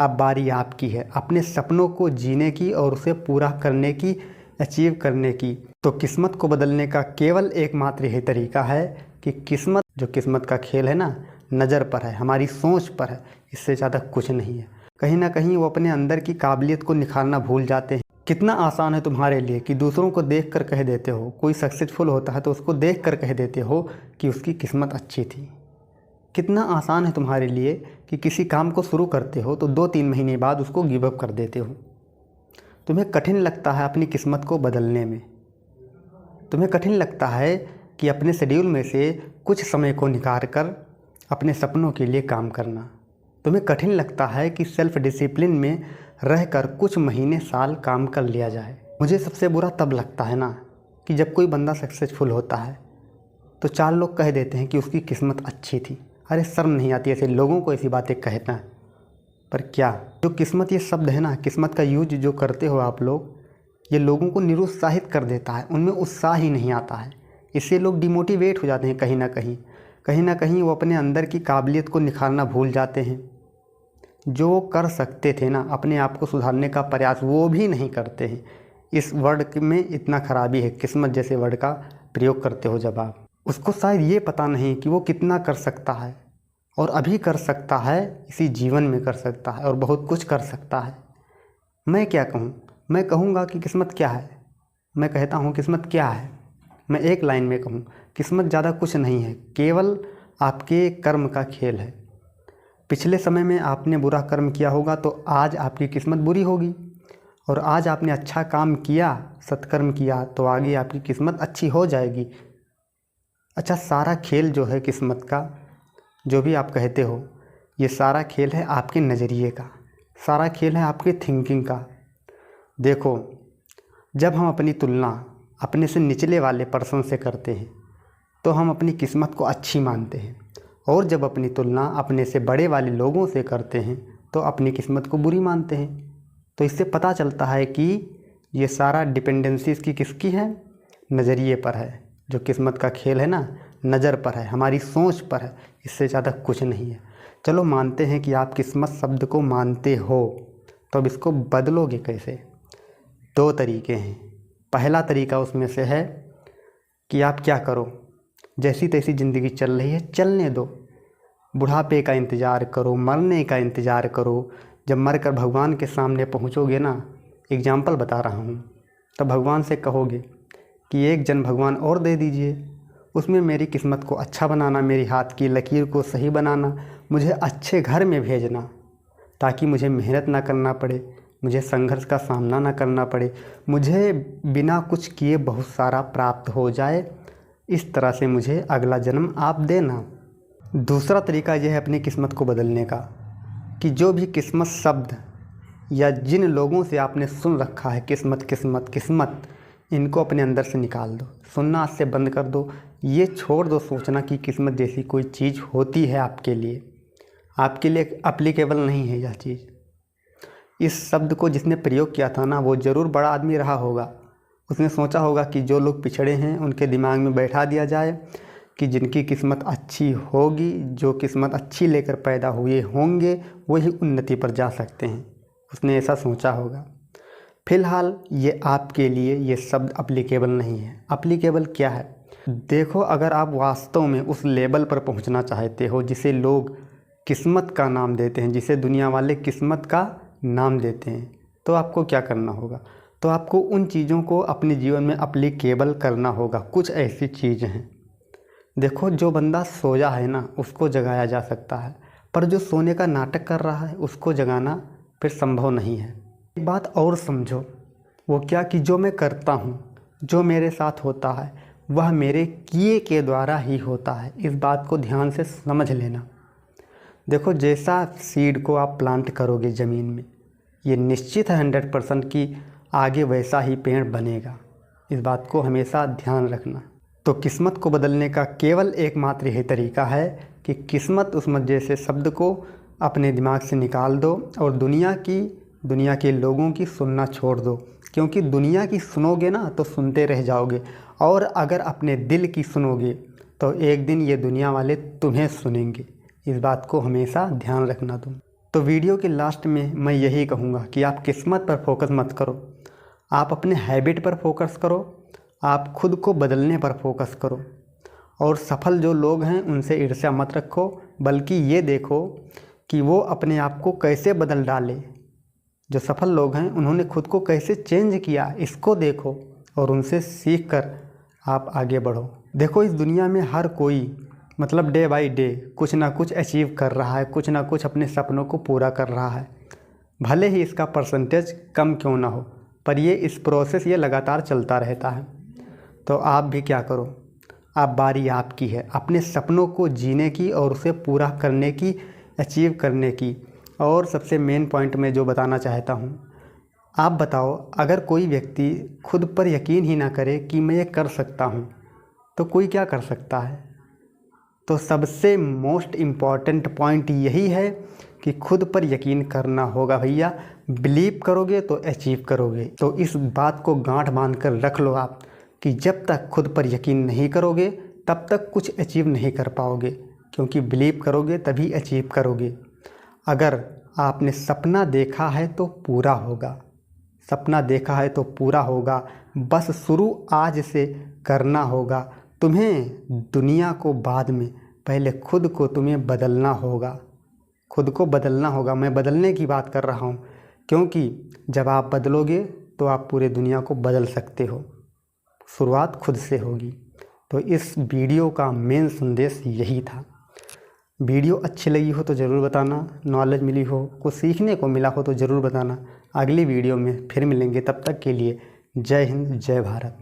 अब बारी आपकी है अपने सपनों को जीने की और उसे पूरा करने की, अचीव करने की। तो किस्मत को बदलने का केवल एकमात्र यही तरीका है कि किस्मत का खेल है ना, नज़र पर है, हमारी सोच पर है, इससे ज़्यादा कुछ नहीं है। कहीं ना कहीं वो अपने अंदर की काबिलियत को निखारना भूल जाते हैं। कितना आसान है तुम्हारे लिए कि दूसरों को देख कर कह देते हो, कोई सक्सेसफुल होता है तो उसको देख कर कह देते हो कि उसकी किस्मत अच्छी थी। कितना आसान है तुम्हारे लिए कि किसी काम को शुरू करते हो तो 2-3 महीने बाद उसको गिव अप कर देते हो। तुम्हें कठिन लगता है अपनी किस्मत को बदलने में। तुम्हें कठिन लगता है कि अपने शेड्यूल में से कुछ समय को निकाल कर अपने सपनों के लिए काम करना। तुम्हें कठिन लगता है कि सेल्फ डिसिप्लिन में रहकर कुछ महीने साल काम कर लिया जाए। मुझे सबसे बुरा तब लगता है ना कि जब कोई बंदा सक्सेसफुल होता है तो 4 लोग कह देते हैं कि उसकी किस्मत अच्छी थी। अरे शर्म नहीं आती ऐसे लोगों को ऐसी बातें कहना। पर क्या जो किस्मत ये शब्द है ना, किस्मत का यूज जो करते हो आप लोग, ये लोगों को निरुत्साहित कर देता है, उनमें उत्साह ही नहीं आता है। इससे लोग डिमोटिवेट हो जाते हैं। कहीं ना कहीं वो अपने अंदर की काबिलियत को निखारना भूल जाते हैं। जो वो कर सकते थे ना, अपने आप को सुधारने का प्रयास, वो भी नहीं करते हैं। इस वर्ड में इतना खराबी है, किस्मत जैसे वर्ड का प्रयोग करते हो जब आप। उसको शायद ये पता नहीं कि वो कितना कर सकता है और अभी कर सकता है, इसी जीवन में कर सकता है और बहुत कुछ कर सकता है। मैं क्या कहूँ? मैं कहूँगा कि किस्मत क्या है। मैं कहता हूँ किस्मत क्या है। मैं एक लाइन में कहूँ, किस्मत ज़्यादा कुछ नहीं है, केवल आपके कर्म का खेल है। पिछले समय में आपने बुरा कर्म किया होगा तो आज आपकी किस्मत बुरी होगी, और आज आपने अच्छा काम किया, सत्कर्म किया, तो आगे आपकी किस्मत अच्छी हो जाएगी। अच्छा, सारा खेल जो है किस्मत का, जो भी आप कहते हो, ये सारा खेल है आपके नज़रिए का, सारा खेल है आपके थिंकिंग का। देखो, जब हम अपनी तुलना अपने से निचले वाले पर्सन से करते हैं तो हम अपनी किस्मत को अच्छी मानते हैं, और जब अपनी तुलना अपने से बड़े वाले लोगों से करते हैं तो अपनी किस्मत को बुरी मानते हैं। तो इससे पता चलता है कि ये सारा डिपेंडेंसी इसकी किसकी है? नज़रिए पर है। जो किस्मत का खेल है ना, नज़र पर है, हमारी सोच पर है, इससे ज़्यादा कुछ नहीं है। चलो मानते हैं कि आप किस्मत शब्द को मानते हो, तो अब इसको बदलोगे कैसे? 2 तरीके हैं। पहला तरीका उसमें से है कि आप क्या करो, जैसी तैसी ज़िंदगी चल रही है चलने दो, बुढ़ापे का इंतज़ार करो, मरने का इंतज़ार करो। जब मर कर भगवान के सामने पहुँचोगे ना, एग्जाम्पल बता रहा हूँ, तब भगवान से कहोगे कि एक जन्म भगवान और दे दीजिए, उसमें मेरी किस्मत को अच्छा बनाना, मेरी हाथ की लकीर को सही बनाना, मुझे अच्छे घर में भेजना, ताकि मुझे मेहनत ना करना पड़े, मुझे संघर्ष का सामना ना करना पड़े, मुझे बिना कुछ किए बहुत सारा प्राप्त हो जाए। इस तरह से मुझे अगला जन्म आप देना। दूसरा तरीका यह है अपनी किस्मत को बदलने का, कि जो भी किस्मत शब्द या जिन लोगों से आपने सुन रखा है किस्मत किस्मत किस्मत, इनको अपने अंदर से निकाल दो, सुनना आज से बंद कर दो। ये छोड़ दो सोचना कि किस्मत जैसी कोई चीज़ होती है आपके लिए एप्लीकेबल नहीं है यह चीज़। इस शब्द को जिसने प्रयोग किया था ना, वो ज़रूर बड़ा आदमी रहा होगा। उसने सोचा होगा कि जो लोग पिछड़े हैं उनके दिमाग में बैठा दिया जाए कि जिनकी किस्मत अच्छी होगी, जो किस्मत अच्छी लेकर पैदा हुए होंगे, वही उन्नति पर जा सकते हैं। उसने ऐसा सोचा होगा। फ़िलहाल ये आपके लिए ये शब्द अप्लीकेबल नहीं है। अप्लीकेबल क्या है? देखो, अगर आप वास्तव में उस लेवल पर पहुंचना चाहते हो जिसे लोग किस्मत का नाम देते हैं, जिसे दुनिया वाले किस्मत का नाम देते हैं, तो आपको क्या करना होगा? तो आपको उन चीज़ों को अपने जीवन में अप्लीकेबल करना होगा। कुछ ऐसी चीज़ें हैं, देखो, जो बंदा सोया है ना, उसको जगाया जा सकता है, पर जो सोने का नाटक कर रहा है उसको जगाना फिर संभव नहीं है। एक बात और समझो, वो क्या कि जो मैं करता हूँ, जो मेरे साथ होता है, वह मेरे किए के द्वारा ही होता है। इस बात को ध्यान से समझ लेना। देखो, जैसा सीड को आप प्लांट करोगे ज़मीन में, ये निश्चित है 100% कि आगे वैसा ही पेड़ बनेगा। इस बात को हमेशा ध्यान रखना। तो किस्मत को बदलने का केवल एकमात्र यही तरीका है कि किस्मत उस्मत जैसे शब्द को अपने दिमाग से निकाल दो और दुनिया के लोगों की सुनना छोड़ दो। क्योंकि दुनिया की सुनोगे ना तो सुनते रह जाओगे, और अगर अपने दिल की सुनोगे तो एक दिन ये दुनिया वाले तुम्हें सुनेंगे। इस बात को हमेशा ध्यान रखना तुम। तो वीडियो के लास्ट में मैं यही कहूँगा कि आप किस्मत पर फोकस मत करो, आप अपने हैबिट पर फोकस करो, आप खुद को बदलने पर फोकस करो। और सफल जो लोग हैं उनसे ईर्ष्या मत रखो, बल्कि ये देखो कि वो अपने आप को कैसे बदल डाले। जो सफल लोग हैं उन्होंने खुद को कैसे चेंज किया, इसको देखो और उनसे सीख कर आप आगे बढ़ो। देखो, इस दुनिया में हर कोई मतलब डे बाय डे कुछ ना कुछ अचीव कर रहा है, कुछ ना कुछ अपने सपनों को पूरा कर रहा है। भले ही इसका परसेंटेज कम क्यों ना हो, पर इस प्रोसेस ये लगातार चलता रहता है। तो आप भी क्या करो, आप बारी आपकी है अपने सपनों को जीने की और उसे पूरा करने की, अचीव करने की। और सबसे मेन पॉइंट मैं जो बताना चाहता हूँ, आप बताओ, अगर कोई व्यक्ति खुद पर यकीन ही ना करे कि मैं ये कर सकता हूँ, तो कोई क्या कर सकता है। तो सबसे मोस्ट इम्पॉर्टेंट पॉइंट यही है कि खुद पर यकीन करना होगा भैया। बिलीव करोगे तो अचीव करोगे। तो इस बात को गांठ बांध कर रख लो आप कि जब तक खुद पर यकीन नहीं करोगे तब तक कुछ अचीव नहीं कर पाओगे, क्योंकि बिलीव करोगे तभी अचीव करोगे। अगर आपने सपना देखा है तो पूरा होगा, सपना देखा है तो पूरा होगा। बस शुरू आज से करना होगा। तुम्हें दुनिया को बाद में, पहले खुद को तुम्हें बदलना होगा, खुद को बदलना होगा। मैं बदलने की बात कर रहा हूँ, क्योंकि जब आप बदलोगे तो आप पूरे दुनिया को बदल सकते हो। शुरुआत खुद से होगी। तो इस वीडियो का मेन संदेश यही था। वीडियो अच्छी लगी हो तो ज़रूर बताना, नॉलेज मिली हो, कुछ सीखने को मिला हो तो ज़रूर बताना। अगली वीडियो में फिर मिलेंगे, तब तक के लिए जय हिंद, जय भारत।